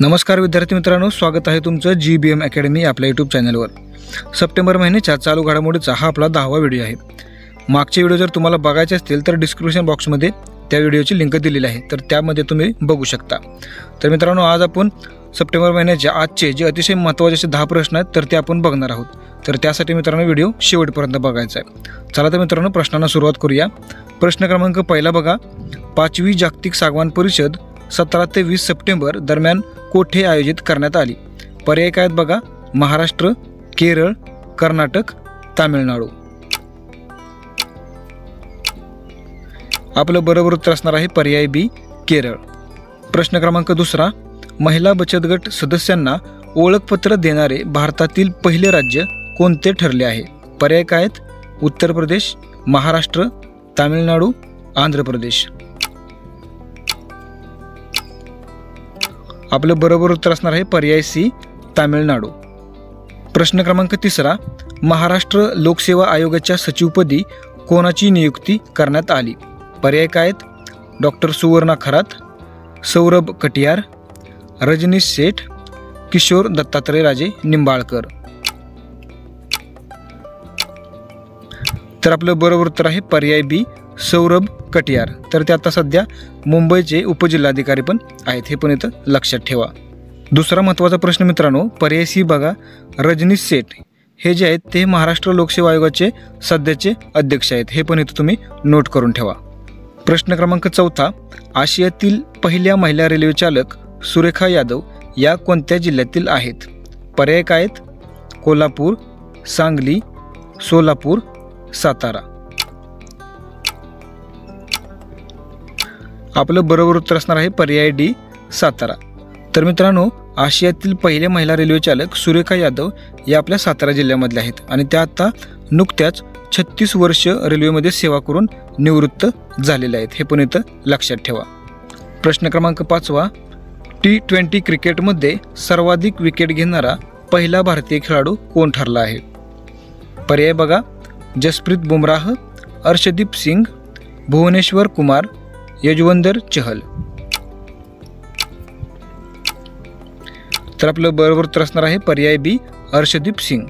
नमस्कार विद्यार्थी मित्रांनो, स्वागत आहे तुमचं GBM अकॅडमी आपल्या यूट्यूब चॅनलवर। सप्टेंबर महिन्याच्या चालू घडामोडीचा हा आपला 10वा व्हिडिओ आहे। मागचे व्हिडिओ जर तुम्हाला बघायचे असतील तर डिस्क्रिप्शन बॉक्समध्ये त्या व्हिडिओची लिंक दिलेली आहे, तर त्यामध्ये तुम्ही बघू शकता। तर मित्रांनो, आज आपण सप्टेंबर महिन्याच्या आजचे जे अतिशय महत्त्वाचे असे 10 प्रश्न आहेत तर ते आपण बघणार आहोत। तर त्यासाठी मित्रांनो व्हिडिओ शेवटपर्यंत बघायचा आहे। चला तर मित्रांनो, प्रश्नांना सुरुवात करूया। प्रश्न क्रमांक पहिला बघा, 5वी जागतिक सागवान परिषद 17 ते 20 सप्टेंबर दरम्यान कोठे आयोजित करण्यात आली? पर्याय काय आहेत बघा, महाराष्ट्र, केरळ, कर्नाटक, तामिळनाडू। आपलं बरोबर उत्तर असणार आहे पर्याय बी, केरळ। प्रश्न क्रमांक दुसरा, महिला बचत गट सदस्यांना ओळखपत्र देणारे भारतातील पहिले राज्य कोणते ठरले आहे? पर्याय काय आहेत, उत्तर प्रदेश, महाराष्ट्र, तामिळनाडू, आंध्र प्रदेश। आपलं बरोबर उत्तर असणार आहे पर्याय सी, तामिळनाडू। प्रश्न क्रमांक तिसरा, महाराष्ट्र लोकसेवा आयोगाच्या सचिवपदी कोणाची नियुक्ती करण्यात आली? पर्याय काय आहेत, डॉक्टर सुवर्णा खरात, सौरभ कटियार, रजनीश सेठ, किशोर दत्तात्रय राजे निंबाळकर। तर आपलं बरोबर उत्तर आहे पर्याय बी, सौरभ कटियार। तर ते आता सध्या मुंबईचे उपजिल्हाधिकारी पण आहेत, हे पण इथं लक्षात ठेवा। दुसरा महत्त्वाचा प्रश्न मित्रांनो, पर्याय सी बघा, रजनीश सेठ हे जे आहेत ते महाराष्ट्र लोकसेवा आयोगाचे सध्याचे अध्यक्ष आहेत, हे पण इथं तुम्ही नोट करून ठेवा। प्रश्न क्रमांक चौथा, आशियातील पहिल्या महिला रेल्वे चालक सुरेखा यादव या कोणत्या जिल्ह्यातील आहेत? पर्याय काय आहेत, कोल्हापूर, सांगली, सोलापूर, सातारा। आपलं बरोबर उत्तर असणार आहे पर्याय डी, सातारा। तर मित्रांनो, आशियातील पहिले महिला रेल्वे चालक सुरेखा यादव या आपल्या सातारा जिल्ह्यामधल्या आहेत आणि त्या आता नुकत्याच 36 वर्ष रेल्वेमध्ये सेवा करून निवृत्त झालेल्या आहेत, हे पण इथं लक्षात ठेवा। प्रश्न क्रमांक 5वा, T20 क्रिकेटमध्ये सर्वाधिक विकेट घेणारा पहिला भारतीय खेळाडू कोण ठरला आहे? पर्याय बघा, जसप्रीत बुमराह, अर्शदीप सिंग, भुवनेश्वर कुमार, यजुवेंद्र चहल। तर आपलं बरोबर उत्तर असणार आहे पर्याय बी, अर्शदीप सिंग।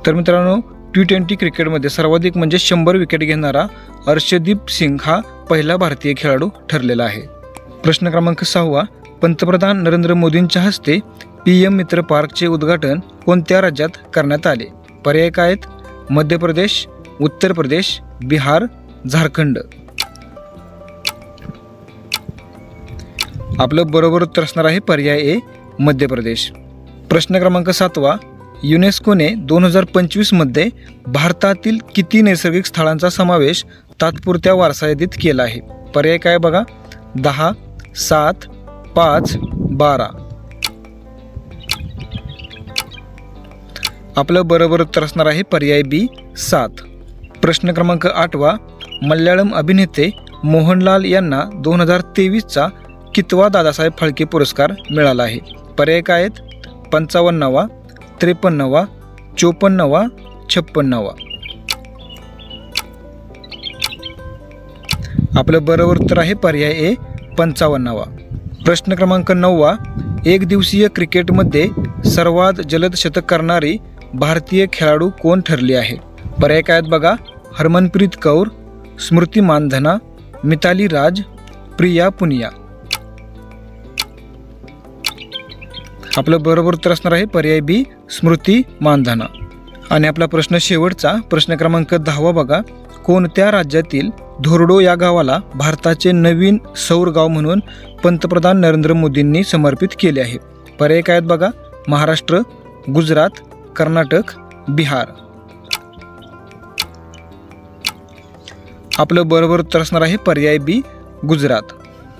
तर मित्रांनो, T20 क्रिकेटमध्ये सर्वाधिक म्हणजे 100 विकेट घेणारा अर्शदीप सिंग हा पहिला भारतीय खेळाडू ठरलेला आहे। प्रश्न क्रमांक 6वा, पंतप्रधान नरेंद्र मोदींच्या हस्ते PM मित्र पार्कचे उद्घाटन कोणत्या राज्यात करण्यात आले? पर्याय काय आहेत, मध्य प्रदेश, उत्तर प्रदेश, बिहार, झारखंड। आपलं बरोबर उत्तर असणार आहे पर्याय ए, मध्य प्रदेश। प्रश्न क्रमांक 7वा, युनेस्कोने 2025 मध्ये भारतातील किती नैसर्गिक स्थळांचा समावेश तात्पुरत्या वारसा यादीत केला आहे? पर्याय काय बघा, 10, 7, 5, 12। आपलं बरोबर उत्तर असणार आहे पर्याय बी, 7। प्रश्न क्रमांक 8वा, मल्याळम अभिनेते मोहनलाल यांना 2023चा कितवा दादासाहेब फाळके पुरस्कार मिळाला आहे? पर्याय काय आहेत, 55वा, 53वा, 54वा, 56वा। आपलं बरोबर उत्तर आहे पर्याय ए, 55वा। प्रश्न क्रमांक 9वा, एक दिवसीय क्रिकेटमध्ये सर्वात जलद शतक करणारी भारतीय खेळाडू कोण ठरली आहे? पर्याय काय आहेत बघा, हरमनप्रीत कौर, स्मृती मानधना, मिताली राज, प्रिया पुनिया। आपलं बरोबर उत्तर असणार आहे पर्याय बी, स्मृती मानधना। आणि आपला प्रश्न शेवटचा, प्रश्न क्रमांक 10वा बघा, कोणत्या राज्यातील धोरडो या गावाला भारताचे नवीन सौर गाव म्हणून पंतप्रधान नरेंद्र मोदींनी समर्पित केले आहे? पर्याय काय आहेत बघा, महाराष्ट्र, गुजरात, कर्नाटक, बिहार। आपलं बरोबर उत्तर असणार आहे पर्याय बी, गुजरात।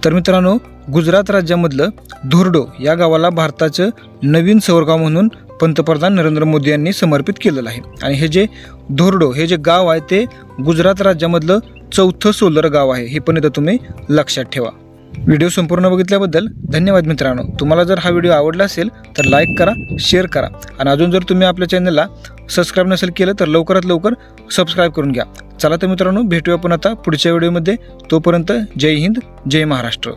तर मित्रांनो, गुजरात राज्यामधलं धोरडो या गावाला भारताचं नवीन सौरगाव म्हणून पंतप्रधान नरेंद्र मोदी यांनी समर्पित केलेलं आहे। आणि हे जे धोरडो हे जे गाव आहे ते गुजरात राज्यामधलं 4थं सोलर गाव आहे, हे पण इथं तुम्ही लक्षात ठेवा। व्हिडिओ संपूर्ण बघितल्याबद्दल धन्यवाद मित्रांनो। तुम्हाला जर हा व्हिडिओ आवडला असेल तर लाईक करा, शेअर करा आणि अजून जर तुम्ही आपल्या चॅनलला सबस्क्राईब नसेल केलं तर लवकरात लवकर सबस्क्राईब करून घ्या। चला तर मित्रांनो, भेटूया आपण आता पुढच्या व्हिडिओमध्ये। तोपर्यंत जय हिंद, जय महाराष्ट्र।